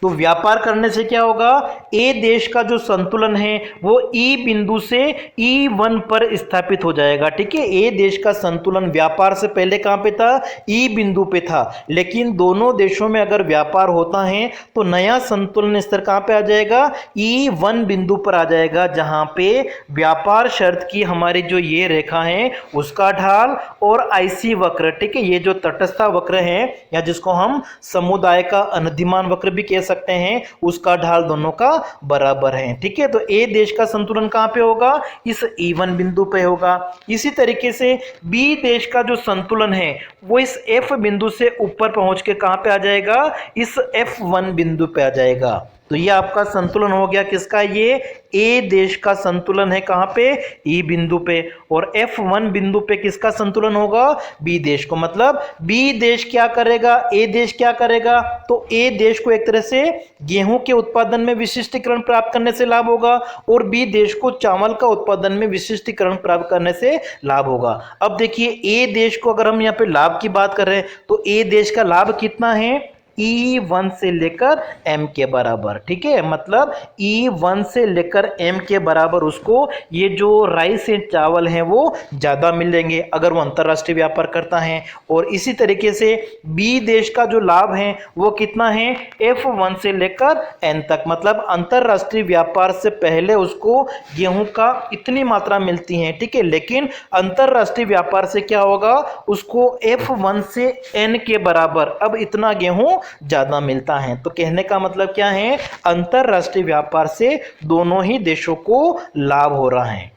तो व्यापार करने से क्या होगा, ए देश का जो संतुलन है वो ई बिंदु से E1 पर स्थापित हो जाएगा। ठीक है, ए देश का संतुलन व्यापार से पहले कहां पे था, ई बिंदु पे था। लेकिन दोनों देशों में अगर व्यापार होता है तो नया संतुलन स्तर कहां पे आ जाएगा, E1 बिंदु पर आ जाएगा, जहां पे व्यापार शर्त की हमारी जो ये रेखा है उसका ढाल और आईसी वक्र, ठीक है, ये जो तटस्थ वक्र है या जिसको हम समुदाय का अनधिमान वक्र भी कह सकते हैं, उसका ढाल दोनों का बराबर है। ठीक है, तो ए देश का संतुलन कहां पे होगा, इस E1 बिंदु पे होगा। इसी तरीके से बी देश का जो संतुलन है वो इस F बिंदु से ऊपर पहुंच के कहां पे आ जाएगा, इस F1 बिंदु पे आ जाएगा। तो ये आपका संतुलन हो गया किसका, ये ए देश का संतुलन है कहां पे, ई बिंदु पे। और F1 बिंदु पे किसका संतुलन होगा, बी देश को। मतलब बी देश क्या करेगा, ए देश क्या करेगा, तो ए देश को एक तरह से गेहूं के उत्पादन में विशिष्टीकरण प्राप्त करने से लाभ होगा और बी देश को चावल का उत्पादन में विशिष्टीकरण प्राप्त करने से लाभ होगा। अब देखिए ए देश को अगर हम यहाँ पे लाभ की बात कर रहे हैं तो ए देश का लाभ कितना है, E1 से लेकर M के बराबर, ठीक है, मतलब E1 से लेकर M के बराबर उसको ये जो राइस एंड चावल हैं वो ज़्यादा मिलेंगे अगर वो अंतर्राष्ट्रीय व्यापार करता है। और इसी तरीके से B देश का जो लाभ है वो कितना है, F1 से लेकर N तक, मतलब अंतर्राष्ट्रीय व्यापार से पहले उसको गेहूं का इतनी मात्रा मिलती है, ठीक है, लेकिन अंतर्राष्ट्रीय व्यापार से क्या होगा, उसको F1 से N के बराबर अब इतना गेहूं ज्यादा मिलता है। तो कहने का मतलब क्या है, अंतर्राष्ट्रीय व्यापार से दोनों ही देशों को लाभ हो रहा है।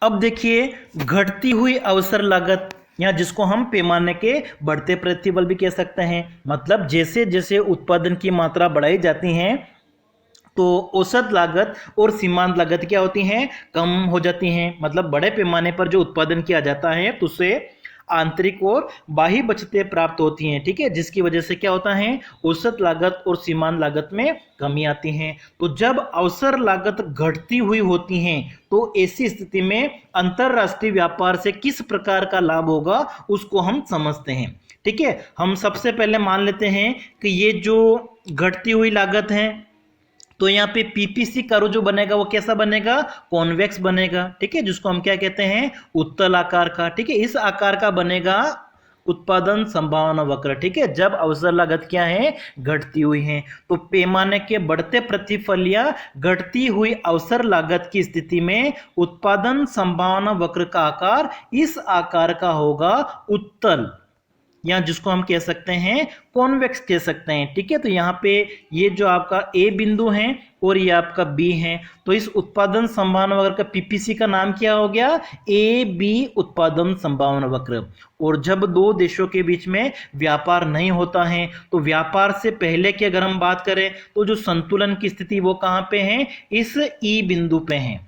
अब देखिए घटती हुई अवसर लागत, या जिसको हम पैमाने के बढ़ते प्रतिबल भी कह सकते हैं, मतलब जैसे जैसे उत्पादन की मात्रा बढ़ाई जाती है तो औसत लागत और सीमांत लागत क्या होती हैं, कम हो जाती हैं। मतलब बड़े पैमाने पर जो उत्पादन किया जाता है तो उससे आंतरिक और बाह्य बचतें प्राप्त होती हैं, ठीक है, जिसकी वजह से क्या होता है, औसत लागत और सीमांत लागत में कमी आती है। तो जब अवसर लागत घटती हुई होती हैं तो ऐसी स्थिति में अंतरराष्ट्रीय व्यापार से किस प्रकार का लाभ होगा उसको हम समझते हैं, ठीक है। हम सबसे पहले मान लेते हैं कि ये जो घटती हुई लागत है तो यहाँ पे पीपीसी कर्व जो बनेगा वो कैसा बनेगा, कॉन्वेक्स बनेगा, ठीक है, जिसको हम क्या कहते हैं, उत्तल आकार का, ठीक है। इस आकार का बनेगा उत्पादन संभावना वक्र, ठीक है, जब अवसर लागत क्या है, घटती हुई है। तो पैमाने के बढ़ते प्रतिफल या घटती हुई अवसर लागत की स्थिति में उत्पादन संभावना वक्र का आकार इस आकार का होगा, उत्तल, या जिसको हम कह सकते हैं कॉन्वेक्स कह सकते हैं, ठीक है। तो यहाँ पे ये जो आपका ए बिंदु है और ये आपका बी है, तो इस उत्पादन संभावना वक्र का पीपीसी का नाम क्या हो गया, ए बी उत्पादन संभावना वक्र। और जब दो देशों के बीच में व्यापार नहीं होता है तो व्यापार से पहले की अगर हम बात करें तो जो संतुलन की स्थिति वो कहाँ पे है, इस ई बिंदु पे है,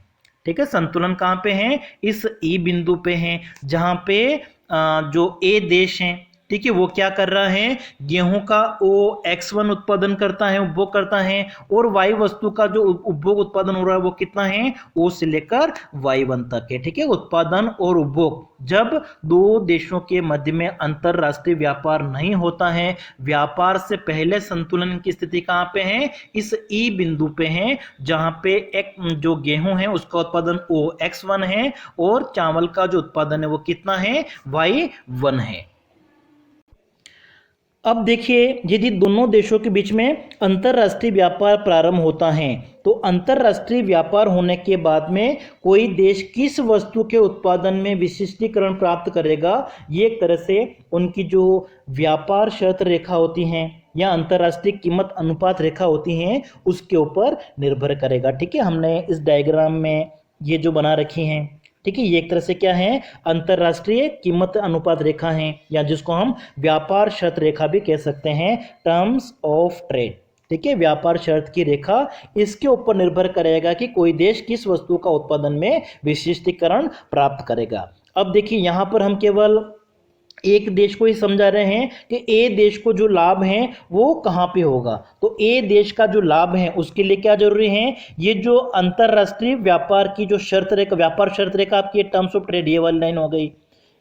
ठीक है। संतुलन कहाँ पे है, इस ई बिंदु पे है, जहां पे जो ए देश है, ठीक है, वो क्या कर रहा है, गेहूं का वो X1 उत्पादन करता है, उपभोग करता है, और Y वस्तु का जो उपभोग उत्पादन हो रहा है वो कितना है, O से लेकर Y1 तक है, ठीक है। उत्पादन और उपभोग जब दो देशों के मध्य में अंतरराष्ट्रीय व्यापार नहीं होता है, व्यापार से पहले संतुलन की स्थिति कहाँ पे है, इस ई बिंदु पे है, जहां पे एक जो गेहूं है उसका उत्पादन O X1 है और चावल का जो उत्पादन है वो कितना है, Y1 है। अब देखिए यदि दोनों देशों के बीच में अंतर्राष्ट्रीय व्यापार प्रारंभ होता है तो अंतर्राष्ट्रीय व्यापार होने के बाद में कोई देश किस वस्तु के उत्पादन में विशिष्टीकरण प्राप्त करेगा, ये एक तरह से उनकी जो व्यापार शर्त रेखा होती हैं या अंतर्राष्ट्रीय कीमत अनुपात रेखा होती हैं उसके ऊपर निर्भर करेगा, ठीक है। हमने इस डायग्राम में ये जो बना रखी हैं, ठीक है, ये एक तरह से क्या है, अंतरराष्ट्रीय कीमत अनुपात रेखा है, या जिसको हम व्यापार शर्त रेखा भी कह सकते हैं, टर्म्स ऑफ ट्रेड, ठीक है। व्यापार शर्त की रेखा इसके ऊपर निर्भर करेगा कि कोई देश किस वस्तु का उत्पादन में विशिष्टीकरण प्राप्त करेगा। अब देखिए यहाँ पर हम केवल एक देश को ही समझा रहे हैं कि ए देश को जो लाभ है वो कहाँ पे होगा, तो ए देश का जो लाभ है उसके लिए क्या जरूरी है, ये जो अंतरराष्ट्रीय व्यापार की जो शर्त रेखा, व्यापार शर्त रेखा आपकी टर्म्स ऑफ ट्रेड, ये वाली लाइन हो गई,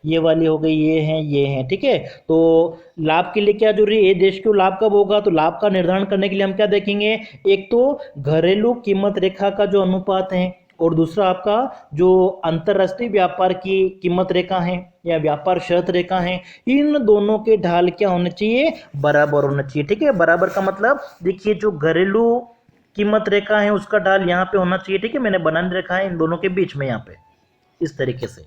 ये वाली हो गई, ये हैं, ठीक है। तो लाभ के लिए क्या जरूरी है, ए देश को लाभ कब होगा, तो लाभ का निर्धारण करने के लिए हम क्या देखेंगे, एक तो घरेलू कीमत रेखा का जो अनुपात है और दूसरा आपका जो अंतरराष्ट्रीय व्यापार की कीमत रेखा है या व्यापार शर्त रेखा है, इन दोनों के ढाल क्या होने चाहिए, बराबर होना चाहिए, ठीक है। बराबर का मतलब देखिए जो घरेलू कीमत रेखा है उसका ढाल यहाँ पे होना चाहिए, ठीक है, मैंने बना रखा है इन दोनों के बीच में यहाँ पे इस तरीके से।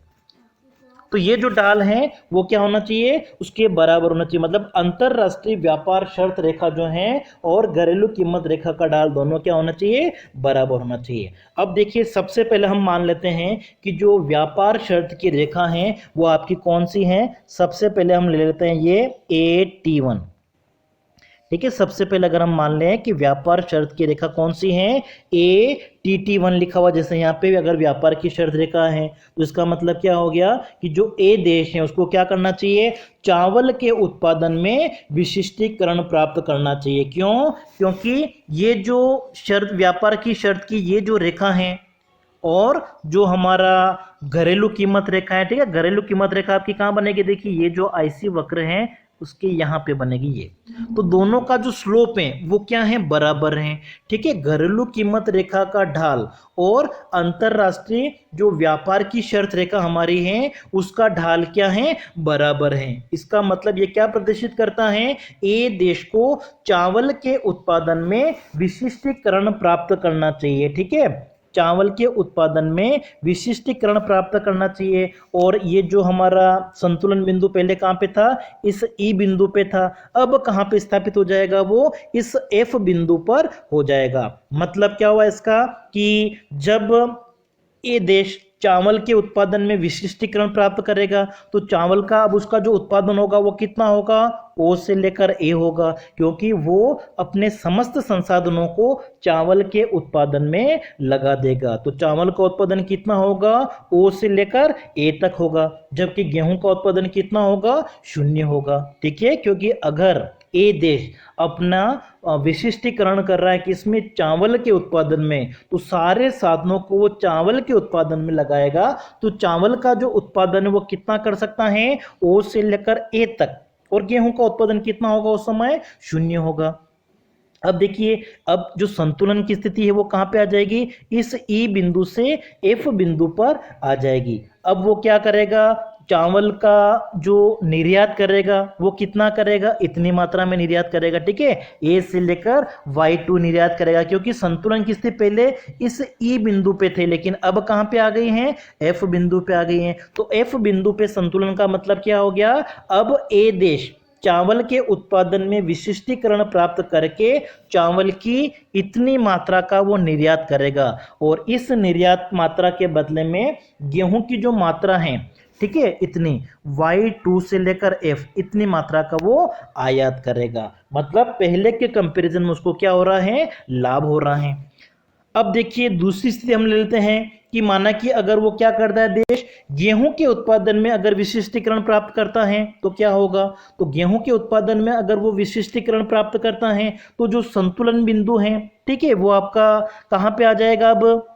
तो ये जो ढाल है वो क्या होना चाहिए, उसके बराबर होना चाहिए, मतलब अंतरराष्ट्रीय व्यापार शर्त रेखा जो है और घरेलू कीमत रेखा का ढाल दोनों क्या होना चाहिए, बराबर होना चाहिए। अब देखिए सबसे पहले हम मान लेते हैं कि जो व्यापार शर्त की रेखा है वो आपकी कौन सी है, सबसे पहले हम ले लेते हैं ये AT1, ठीक है। सबसे पहले अगर हम मान लें कि व्यापार शर्त की रेखा कौन सी है, ATT1 लिखा हुआ, जैसे यहाँ पे भी अगर व्यापार की शर्त रेखा है तो इसका मतलब क्या हो गया कि जो ए देश है उसको क्या करना चाहिए, चावल के उत्पादन में विशिष्टीकरण प्राप्त करना चाहिए। क्यों, क्योंकि ये जो शर्त, व्यापार की शर्त की ये जो रेखा है और जो हमारा घरेलू कीमत रेखा है, ठीक है, घरेलू कीमत रेखा आपकी कहाँ बनेगी, देखिए ये जो आईसी वक्र है उसके यहाँ पे बनेगी ये। तो दोनों का जो स्लोप है वो क्या है, बराबर है। ठीक है, घरेलू कीमत रेखा का ढाल और अंतरराष्ट्रीय जो व्यापार की शर्त रेखा हमारी है उसका ढाल क्या है, बराबर है। इसका मतलब ये क्या प्रदर्शित करता है, ए देश को चावल के उत्पादन में विशिष्टीकरण प्राप्त करना चाहिए। ठीक है, चावल के उत्पादन में विशिष्टीकरण प्राप्त करना चाहिए। और ये जो हमारा संतुलन बिंदु पहले कहाँ पे था, इस ई बिंदु पे था, अब कहाँ पे स्थापित हो जाएगा, वो इस एफ बिंदु पर हो जाएगा। मतलब क्या हुआ इसका कि जब ये देश चावल के उत्पादन में विशिष्टीकरण प्राप्त करेगा तो चावल का अब उसका जो उत्पादन होगा वो कितना होगा, ओ से लेकर ए होगा, क्योंकि वो अपने समस्त संसाधनों को चावल के उत्पादन में लगा देगा। तो चावल का उत्पादन कितना होगा, ओ से लेकर ए तक होगा, जबकि गेहूं का उत्पादन कितना होगा, 0 होगा। ठीक है, क्योंकि अगर ए देश अपना विशिष्टीकरण कर रहा है कि इसमें चावल के उत्पादन में, तो सारे साधनों को वो चावल के उत्पादन में लगाएगा, तो चावल का जो उत्पादन है वो कितना कर सकता है, ओ से लेकर ए तक। और गेहूं का उत्पादन कितना होगा उस समय, 0 होगा। अब देखिए, अब जो संतुलन की स्थिति है वो कहां पे आ जाएगी, इस ई बिंदु से एफ बिंदु पर आ जाएगी। अब वो क्या करेगा, चावल का जो निर्यात करेगा वो कितना करेगा, इतनी मात्रा में निर्यात करेगा। ठीक है, ए से लेकर Y2 निर्यात करेगा, क्योंकि संतुलन की स्थिति पहले इस ई बिंदु पे थे, लेकिन अब कहां पे आ गई हैं, एफ बिंदु पे आ गई हैं। तो एफ बिंदु पे संतुलन का मतलब क्या हो गया, अब ए देश चावल के उत्पादन में विशिष्टीकरण प्राप्त करके चावल की इतनी मात्रा का वो निर्यात करेगा, और इस निर्यात मात्रा के बदले में गेहूं की जो मात्रा है, ठीक है, इतनी Y2 से लेकर F इतनी मात्रा का वो आयात करेगा। मतलब पहले के कंपैरिजन में उसको क्या हो रहा है, लाभ हो रहा है। अब देखिए दूसरी स्थिति हम ले लेते हैं कि माना कि अगर वो क्या करता है, देश गेहूं के उत्पादन में अगर विशिष्टीकरण प्राप्त करता है तो क्या होगा, तो गेहूं के उत्पादन में अगर वो विशिष्टीकरण प्राप्त करता है तो जो संतुलन बिंदु है, ठीक है, वो आपका कहाँ पे आ जाएगा, अब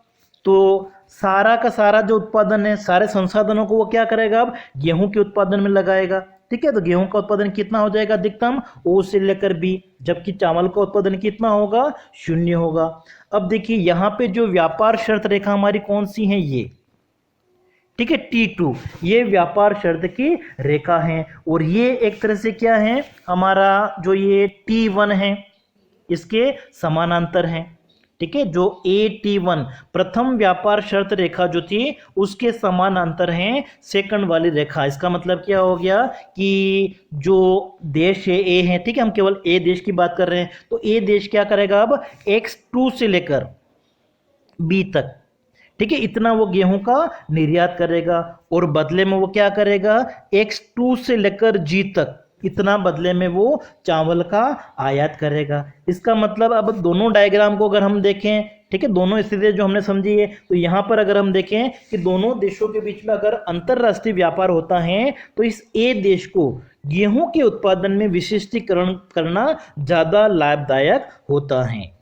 तो सारा का सारा जो उत्पादन है, सारे संसाधनों को वो क्या करेगा, अब गेहूं के उत्पादन में लगाएगा। ठीक है, तो गेहूं का उत्पादन कितना हो जाएगा, अधिकतम ओ से लेकर बी, जबकि चावल का उत्पादन कितना होगा, 0 होगा। अब देखिए यहाँ पे जो व्यापार शर्त रेखा हमारी कौन सी है, ये, ठीक है, T2, ये व्यापार शर्त की रेखा है। और ये एक तरह से क्या है, हमारा जो ये T1 है इसके समानांतर है। ठीक है, जो AT1 प्रथम व्यापार शर्त रेखा जो थी उसके समानांतर है सेकंड वाली रेखा। इसका मतलब क्या हो गया कि जो देश है ए है, ठीक है, हम केवल ए देश की बात कर रहे हैं, तो ए देश क्या करेगा, अब X2 से लेकर बी तक, ठीक है, इतना वो गेहूं का निर्यात करेगा, और बदले में वो क्या करेगा, X2 से लेकर जी तक इतना बदले में वो चावल का आयात करेगा। इसका मतलब अब दोनों डायग्राम को अगर हम देखें, ठीक है, दोनों स्थितियां जो हमने समझी है, तो यहाँ पर अगर हम देखें कि दोनों देशों के बीच में अगर अंतरराष्ट्रीय व्यापार होता है तो इस ए देश को गेहूं के उत्पादन में विशिष्टीकरण करना ज्यादा लाभदायक होता है।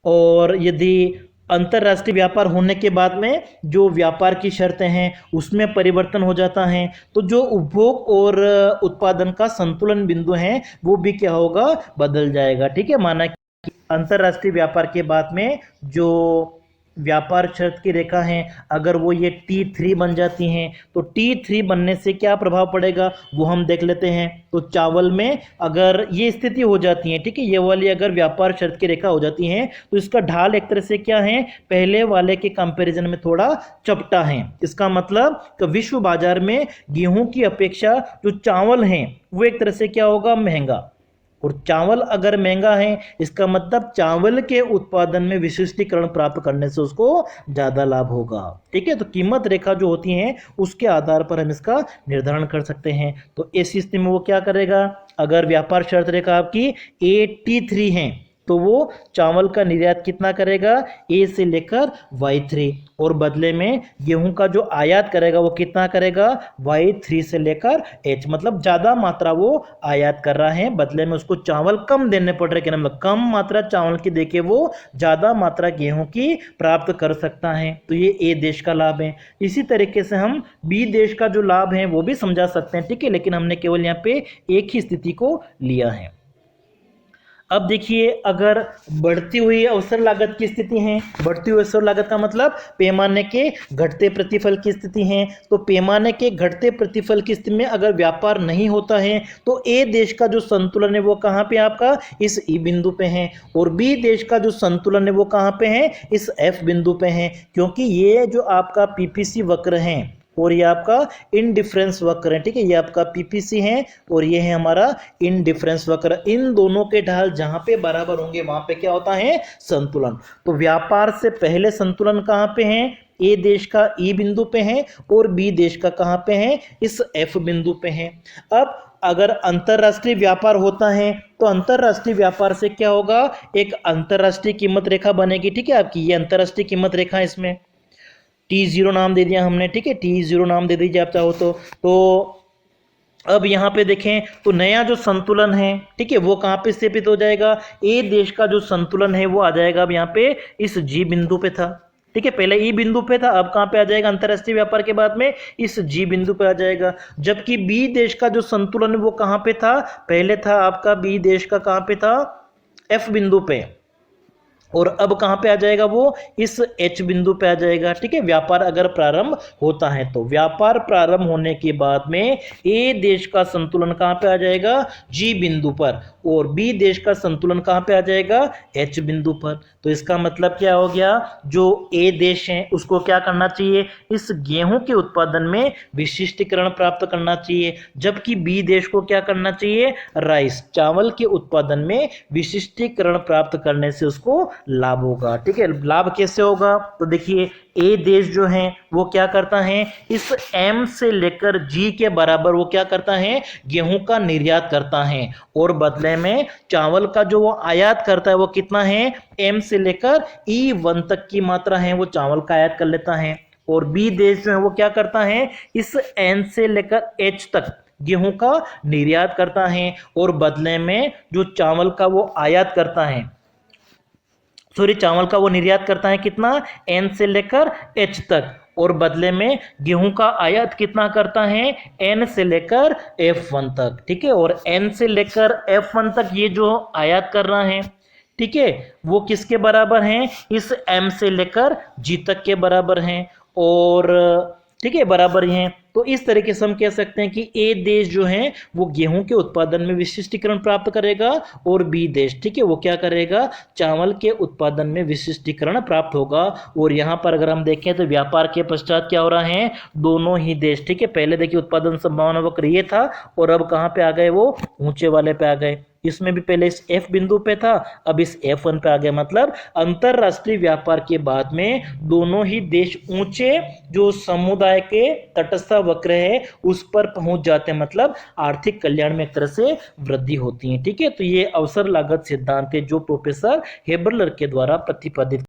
और यदि अंतरराष्ट्रीय व्यापार होने के बाद में जो व्यापार की शर्तें हैं उसमें परिवर्तन हो जाता है, तो जो उपभोग और उत्पादन का संतुलन बिंदु है वो भी क्या होगा, बदल जाएगा। ठीक है, माना कि अंतरराष्ट्रीय व्यापार के बाद में जो व्यापार शर्त की रेखा है अगर वो ये T3 बन जाती हैं, तो T3 बनने से क्या प्रभाव पड़ेगा वो हम देख लेते हैं। तो चावल में अगर ये स्थिति हो जाती है, ठीक है, ये वाली अगर व्यापार शर्त की रेखा हो जाती है तो इसका ढाल एक तरह से क्या है, पहले वाले के कंपैरिजन में थोड़ा चपटा है। इसका मतलब कि विश्व बाजार में गेहूं की अपेक्षा जो चावल है वो एक तरह से क्या होगा, महंगा। और चावल अगर महंगा है इसका मतलब चावल के उत्पादन में विशिष्टीकरण प्राप्त करने से उसको ज्यादा लाभ होगा। ठीक है, तो कीमत रेखा जो होती है उसके आधार पर हम इसका निर्धारण कर सकते हैं। तो ऐसी स्थिति में वो क्या करेगा, अगर व्यापार शर्त रेखा आपकी AT3 है, तो वो चावल का निर्यात कितना करेगा, ए से लेकर Y3, और बदले में गेहूं का जो आयात करेगा वो कितना करेगा, Y3 से लेकर H, मतलब ज्यादा मात्रा वो आयात कर रहा है, बदले में उसको चावल कम देने पड़ रहे हैं, मतलब कम मात्रा चावल की देके वो ज्यादा मात्रा गेहूं की प्राप्त कर सकता है। तो ये ए देश का लाभ है। इसी तरीके से हम बी देश का जो लाभ है वो भी समझा सकते हैं, ठीक है, लेकिन हमने केवल यहाँ पे एक ही स्थिति को लिया है। अब देखिए, अगर बढ़ती हुई अवसर लागत की स्थिति है, बढ़ती हुई अवसर लागत का मतलब पैमाने के घटते प्रतिफल की स्थिति है, तो पैमाने के घटते प्रतिफल की स्थिति में अगर व्यापार नहीं होता है तो ए देश का जो संतुलन है वो कहाँ पे आपका इस ई बिंदु पे है, और बी देश का जो संतुलन है वो कहाँ पे है इस एफ बिंदु पे है, क्योंकि ये जो आपका पीपीसी वक्र है और ये आपका इनडिफरेंस वक्र है, ठीक है, ये आपका पीपीसी है और ये है हमारा इनडिफरेंस वक्र। इन दोनों के ढाल जहां पे बराबर होंगे वहां पे क्या होता है संतुलन। तो व्यापार से पहले संतुलन कहां पे है, ए देश का ई बिंदु पे है और बी देश का कहां पे है इस एफ बिंदु पे है। अब अगर अंतरराष्ट्रीय व्यापार होता है तो अंतरराष्ट्रीय व्यापार से क्या होगा, एक अंतरराष्ट्रीय कीमत रेखा बनेगी, ठीक है, आपकी ये अंतरराष्ट्रीय कीमत रेखा है, इसमें T0 नाम दे दिया हमने, ठीक है, T0 नाम दे दीजिए आप चाहो तो अब यहाँ पे देखें तो नया जो संतुलन है, ठीक है, वो कहाँ पे स्थापित हो जाएगा, ए देश का जो संतुलन है वो आ जाएगा अब यहाँ पे इस जी बिंदु पे था, ठीक है, पहले ई बिंदु पे था, अब कहाँ पे आ जाएगा अंतरराष्ट्रीय व्यापार के बाद में इस जी बिंदु पे आ जाएगा। जबकि बी देश का जो संतुलन है वो कहाँ पे था, पहले था आपका बी देश का कहाँ पे था एफ बिंदु पे, और अब कहां पे आ जाएगा वो इस एच बिंदु पे आ जाएगा, ठीक है। व्यापार अगर प्रारंभ होता है तो व्यापार प्रारंभ होने के बाद में ए देश का संतुलन कहां पे आ जाएगा जी बिंदु पर, और बी देश का संतुलन कहां पे आ जाएगा एच बिंदु पर। तो इसका मतलब क्या हो गया, जो ए देश है उसको क्या करना चाहिए, इस गेहूं के उत्पादन में विशिष्टीकरण प्राप्त करना चाहिए, जबकि बी देश को क्या करना चाहिए, राइस चावल के उत्पादन में विशिष्टीकरण प्राप्त करने से उसको लाभ होगा, ठीक है। लाभ कैसे होगा, तो देखिए ए देश जो है वो क्या करता है, इस एम से लेकर जी के बराबर वो क्या करता है, गेहूं का निर्यात करता है, और बदले में चावल का जो वो आयात करता है वो कितना है, एम से लेकर E1 तक की मात्रा है वो चावल का आयात कर लेता है। और बी देश जो है वो क्या करता है, इस एन से लेकर एच तक गेहूं का निर्यात करता है, और बदले में जो चावल का वो आयात करता है, चावल का वो निर्यात करता है कितना, एन से लेकर एच तक, और बदले में गेहूं का आयात कितना करता है, एन से लेकर F1 तक, ठीक है। और एन से लेकर F1 तक ये जो आयात कर रहा है, ठीक है, वो किसके बराबर हैं, इस एम से लेकर जी तक के बराबर हैं, और ठीक है बराबर हैं। तो इस तरीके से हम कह सकते हैं कि ए देश जो है वो गेहूं के उत्पादन में विशिष्टीकरण प्राप्त करेगा, और बी देश, ठीक है, वो क्या करेगा, चावल के उत्पादन में विशिष्टीकरण प्राप्त होगा। और यहाँ पर अगर हम देखें तो व्यापार के पश्चात क्या हो रहा है, दोनों ही देश, ठीक है, पहले देखिए उत्पादन संभावना वक्र ये था, और अब कहाँ पे आ गए, वो ऊंचे वाले पे आ गए। इसमें भी पहले इस एफ बिंदु पे था, अब इस F1 पे आ गया, मतलब अंतरराष्ट्रीय व्यापार के बाद में दोनों ही देश ऊंचे जो समुदाय के तटस्थ वक्र है उस पर पहुंच जाते हैं, मतलब आर्थिक कल्याण में एक तरह से वृद्धि होती है, ठीक है। तो ये अवसर लागत सिद्धांत है जो प्रोफेसर हेबरलर के द्वारा प्रतिपादित